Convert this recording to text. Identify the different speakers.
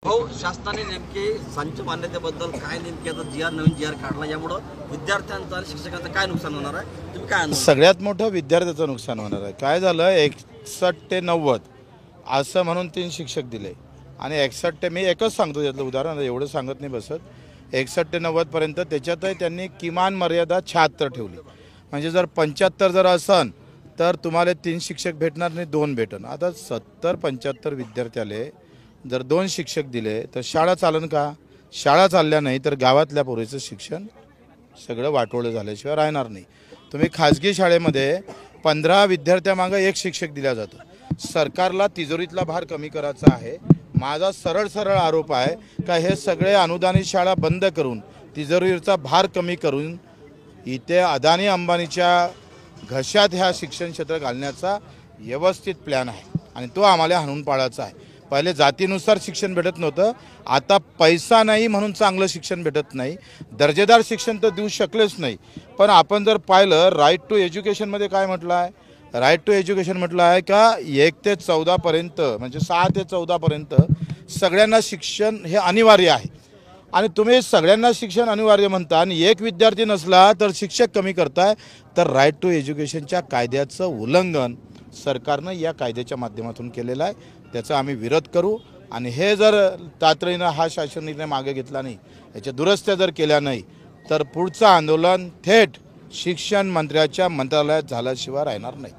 Speaker 1: हो, शासनाने नेमके संच मान्यतेबद्दल काय नेमके आता नवीन जी आर काढला, यामुळे विद्यार्थ्यांचं आणि शिक्षकांचं काय नुकसान होणार आहे, तुम्ही काय अनुभव?
Speaker 2: सगळ्यात मोठं विद्यार्थ्याचं नुकसान होणार आहे. काय झालं, 61 ते 90 असं म्हणून 3 शिक्षक दिले आणि 61 ते, मी एकच सांगतो त्यातलं उदाहरण, एवढं सांगत नाही बसत. 61 ते 90पर्यंत त्याच्यातही त्यांनी किमान मर्यादा 76 ठेवली. म्हणजे जर 75 जर असन तर तुम्हाला 3 शिक्षक भेटणार नाही, 2 भेटन. आता 70-75 विद्यार्थ्याले जर 2 शिक्षक दिले तर शाळा चालन का? शाळा चालल्या नाही तर गावातल्या पोरीचं शिक्षण सगळं वाटोळं झाल्याशिवाय राहणार नाही. तुम्ही खाजगी शाळेमध्ये 15 विद्यार्थ्यामागं 1 शिक्षक दिला जातो. सरकारला तिजोरीतला भार कमी करायचा आहे. माझा सरळ आरोप आहे का हे सगळे अनुदानित शाळा बंद करून तिजोरीचा भार कमी करून इथे अदानी अंबानीच्या घशात ह्या शिक्षण क्षेत्र घालण्याचा व्यवस्थित प्लॅन आहे आणि तो आम्हाला हाणून पाडायचा आहे. पहिले जातीनुसार शिक्षण भेटत नव्हतं, आता पैसा नाही म्हणून चांगलं शिक्षण भेटत नाही. दर्जेदार शिक्षण तर देऊ शकलेच नाही. पण आपण जर पाहिलं राईट टू एज्युकेशनमध्ये काय म्हटलं आहे, राईट टू एज्युकेशन म्हटलं आहे का 1 ते 14पर्यंत म्हणजे 6 ते 14पर्यंत सगळ्यांना शिक्षण हे अनिवार्य आहे. आणि तुम्ही सगळ्यांना शिक्षण अनिवार्य म्हणता आणि 1 विद्यार्थी नसला तर शिक्षक कमी करताय, तर राईट टू एज्युकेशनच्या कायद्याचं उल्लंघन सरकारनं या कायद्याच्या माध्यमातून केलेलं आहे. त्याचा आम्ही विरोध करू आणि हे जर तातडीनं हा शासन निर्णय मागे घेतला नाही, याच्या दुरुस्त्या जर केल्या नाही, तर पुढचं आंदोलन थेट शिक्षण मंत्र्याच्या मंत्रालयात झाल्याशिवाय राहणार नाही.